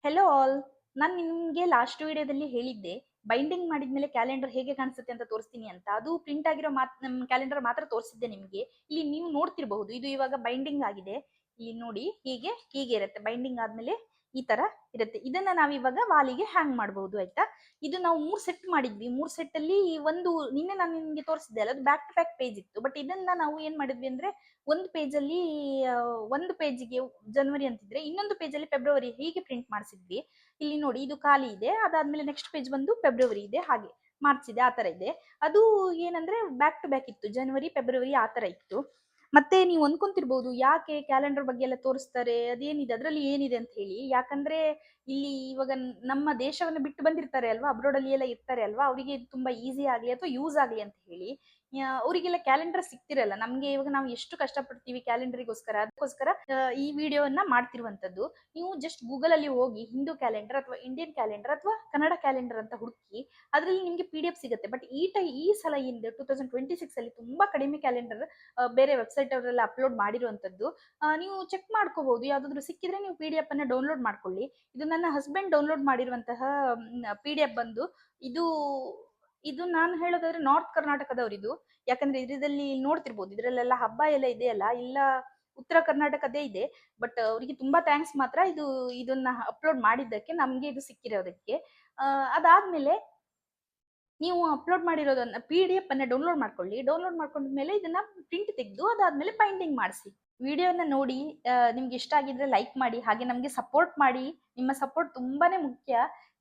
Hello all. ನಾನು ನಿಮಗೆ last ವಿಡಿಯೋದಲ್ಲಿ ಹೇಳಿದ್ದೆ ಬೈಂಡಿಂಗ್ ಮಾಡಿದ್ಮೇಲೆ ಕ್ಯಾಲೆಂಡರ್ ಹೇಗೆ ಕಾಣಿಸುತ್ತೆ ಅಂತ ತೋರಿಸ್ತೀನಿ ಅಂತ. ಅದು ಪ್ರಿಂಟ್ ಆಗಿರೋ ನಮ್ಮ ಕ್ಯಾಲೆಂಡರ್ ಮಾತ್ರ ತೋರಿಸಿದ್ದೆ ನಿಮಗೆ. ಇಲ್ಲಿ ನೀವು ನೋಡ್ತಿರಬಹುದು, ಇದು ಇವಾಗ ಬೈಂಡಿಂಗ್ ಆಗಿದೆ. ಇಲ್ಲಿ ನೋಡಿ, ಹೀಗೆ ಇರುತ್ತೆ. ಬೈಂಡಿಂಗ್ ಆದ್ಮೇಲೆ ಈ ತರ ಇರುತ್ತೆ. ಇದನ್ನ ನಾವಿವಾಗ ವಾಲಿಗೆ ಹ್ಯಾಂಗ್ ಮಾಡಬಹುದು, ಆಯ್ತಾ. ಇದು ನಾವು 3 ಸೆಟ್ ಮಾಡಿದ್ವಿ. 3 ಸೆಟ್ ಅಲ್ಲಿ ಒಂದು ನಿನ್ನೆ ನಾನು ನಿಮಗೆ ತೋರಿಸಿದ್ದೆ ಅಲ್ಲ, ಅದು ಬ್ಯಾಕ್ ಟು ಬ್ಯಾಕ್ ಪೇಜ್ ಇತ್ತು. ಬಟ್ ಇದನ್ನ ನಾವು ಏನ್ ಮಾಡಿದ್ವಿ ಅಂದ್ರೆ, ಒಂದು ಪೇಜ್ ಅಲ್ಲಿ ಒಂದು ಪೇಜ್ಗೆ ಜನವರಿ ಅಂತಿದ್ರೆ, ಇನ್ನೊಂದು ಪೇಜ್ ಅಲ್ಲಿ ಫೆಬ್ರವರಿ ಹೀಗೆ ಪ್ರಿಂಟ್ ಮಾಡಿಸಿದ್ವಿ. ಇಲ್ಲಿ ನೋಡಿ, ಇದು ಖಾಲಿ ಇದೆ. ಅದಾದ್ಮೇಲೆ ನೆಕ್ಸ್ಟ್ ಪೇಜ್ ಬಂದು ಫೆಬ್ರವರಿ ಇದೆ, ಹಾಗೆ ಮಾರ್ಚ್ ಇದೆ, ಆ ತರ ಇದೆ. ಅದು ಏನಂದ್ರೆ ಬ್ಯಾಕ್ ಟು ಬ್ಯಾಕ್ ಇತ್ತು, ಜನವರಿ ಫೆಬ್ರವರಿ ಆ ತರ ಇತ್ತು. ಮತ್ತೆ ನೀವು ಅನ್ಕೊಂತಿರ್ಬಹುದು, ಯಾಕೆ ಕ್ಯಾಲೆಂಡರ್ ಬಗ್ಗೆ ಎಲ್ಲ ತೋರಿಸ್ತಾರೆ, ಅದೇನಿದೆ ಅದ್ರಲ್ಲಿ ಏನಿದೆ ಅಂತ ಹೇಳಿ. ಯಾಕಂದ್ರೆ ಇಲ್ಲಿ ಇವಾಗ ನಮ್ಮ ದೇಶವನ್ನ ಬಿಟ್ಟು ಬಂದಿರ್ತಾರೆ ಅಲ್ವಾ, ಅಬ್ರೋಡ್ ಅಲ್ಲಿ ಎಲ್ಲ ಇರ್ತಾರೆ ಅಲ್ವಾ, ಅವರಿಗೆ ತುಂಬಾ ಈಸಿ ಆಗ್ಲಿ ಅಥವಾ ಯೂಸ್ ಆಗ್ಲಿ ಅಂತ ಹೇಳಿ ಅವರಿಗೆಲ್ಲ ಕ್ಯಾಲೆಂಡರ್ ಸಿಕ್ತಿರಲ್ಲ. ನಮ್ಗೆ ಇವಾಗ ನಾವು ಎಷ್ಟು ಕಷ್ಟಪಡ್ತೀವಿ ಕ್ಯಾಲೆಂಡರ್ಗೋಸ್ಕರ, ಅದಕ್ಕೋಸ್ಕರ ಈ ವಿಡಿಯೋವನ್ನ ಮಾಡ್ತಿರುವಂತದ್ದು. ನೀವು ಜಸ್ಟ್ ಗೂಗಲ್ ಅಲ್ಲಿ ಹೋಗಿ ಹಿಂದೂ ಕ್ಯಾಲೆಂಡರ್ ಅಥವಾ ಇಂಡಿಯನ್ ಕ್ಯಾಲೆಂಡರ್ ಅಥವಾ ಕನ್ನಡ ಕ್ಯಾಲೆಂಡರ್ ಅಂತ ಹುಡುಕಿ, ಅದ್ರಲ್ಲಿ ನಿಮ್ಗೆ PDF ಸಿಗುತ್ತೆ. ಬಟ್ ಈ ಸಲ ಇಂದ 2026 ಅಲ್ಲಿ ತುಂಬಾ ಕಡಿಮೆ ಕ್ಯಾಲೆಂಡರ್ ಬೇರೆ ವೆಬ್ಸೈಟ್ ಅವರೆಲ್ಲ ಅಪ್ಲೋಡ್ ಮಾಡಿರುವಂತದ್ದು. ನೀವು ಚೆಕ್ ಮಾಡ್ಕೋಬಹುದು, ಯಾವ್ದಾದ್ರು ಸಿಕ್ಕಿದ್ರೆ ನೀವು PDF ಅನ್ನ ಡೌನ್ಲೋಡ್ ಮಾಡ್ಕೊಳ್ಳಿ. ಇದು ನನ್ನ ಹಸ್ಬೆಂಡ್ ಡೌನ್ಲೋಡ್ ಮಾಡಿರುವಂತಹ PDF ಬಂದು ಇದು ಇದು ನಾನು ಹೇಳೋದಾದ್ರೆ ನಾರ್ತ್ ಕರ್ನಾಟಕದವರಿದು. ಯಾಕಂದ್ರೆ ಇದರಲ್ಲಿ ನೋಡ್ತಿರ್ಬೋದು, ಇದ್ರಲ್ಲೆಲ್ಲ ಹಬ್ಬ ಎಲ್ಲ ಇದೆಯಲ್ಲ, ಇಲ್ಲ ಉತ್ತರ ಕರ್ನಾಟಕದೇ ಇದೆ. ಬಟ್ ಅವರಿಗೆ ತುಂಬಾ ಥ್ಯಾಂಕ್ಸ್ ಮಾತ್ರ, ಇದನ್ನ ಅಪ್ಲೋಡ್ ಮಾಡಿದ್ದಕ್ಕೆ, ನಮ್ಗೆ ಇದು ಸಿಕ್ಕಿರೋದಕ್ಕೆ. ಅದಾದ್ಮೇಲೆ ನೀವು ಅಪ್ಲೋಡ್ ಮಾಡಿರೋದನ್ನ PDF ಅನ್ನ ಡೌನ್ಲೋಡ್ ಮಾಡ್ಕೊಳ್ಳಿ. ಡೌನ್ಲೋಡ್ ಮಾಡ್ಕೊಂಡ್ಮೇಲೆ ಇದನ್ನ ಪ್ರಿಂಟ್ ತೆಗೆದು ಅದಾದ್ಮೇಲೆ ಬೈಂಡಿಂಗ್ ಮಾಡಿಸಿ. ವಿಡಿಯೋನ ನೋಡಿ ನಿಮ್ಗೆ ಇಷ್ಟ ಆಗಿದ್ರೆ ಲೈಕ್ ಮಾಡಿ, ಹಾಗೆ ನಮ್ಗೆ ಸಪೋರ್ಟ್ ಮಾಡಿ. ನಿಮ್ಮ ಸಪೋರ್ಟ್ ತುಂಬಾನೇ ಮುಖ್ಯ.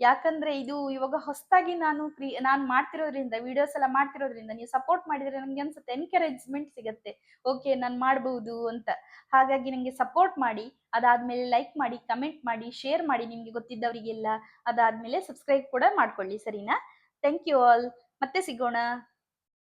ಯಾಕಂದ್ರೆ ಇದು ಇವಾಗ ಹೊಸದಾಗಿ ನಾನು ಮಾಡ್ತಿರೋದ್ರಿಂದ, ವಿಡಿಯೋಸ್ ಎಲ್ಲ ಮಾಡ್ತಿರೋದ್ರಿಂದ ನೀವು ಸಪೋರ್ಟ್ ಮಾಡಿದ್ರೆ ನಮ್ಗೆ ಅನ್ಸುತ್ತೆ, ಎನ್ಕರೇಜ್ಮೆಂಟ್ ಸಿಗತ್ತೆ. ಓಕೆ, ನಾನು ಮಾಡಬಹುದು ಅಂತ. ಹಾಗಾಗಿ ನಂಗೆ ಸಪೋರ್ಟ್ ಮಾಡಿ. ಅದಾದ್ಮೇಲೆ ಲೈಕ್ ಮಾಡಿ, ಕಮೆಂಟ್ ಮಾಡಿ, ಶೇರ್ ಮಾಡಿ ನಿಮ್ಗೆ ಗೊತ್ತಿದ್ದವರಿಗೆಲ್ಲ. ಅದಾದ್ಮೇಲೆ ಸಬ್ಸ್ಕ್ರೈಬ್ ಕೂಡ ಮಾಡ್ಕೊಳ್ಳಿ, ಸರಿನಾ? Thank you all. ಮತ್ತೆ ಸಿಗೋಣ.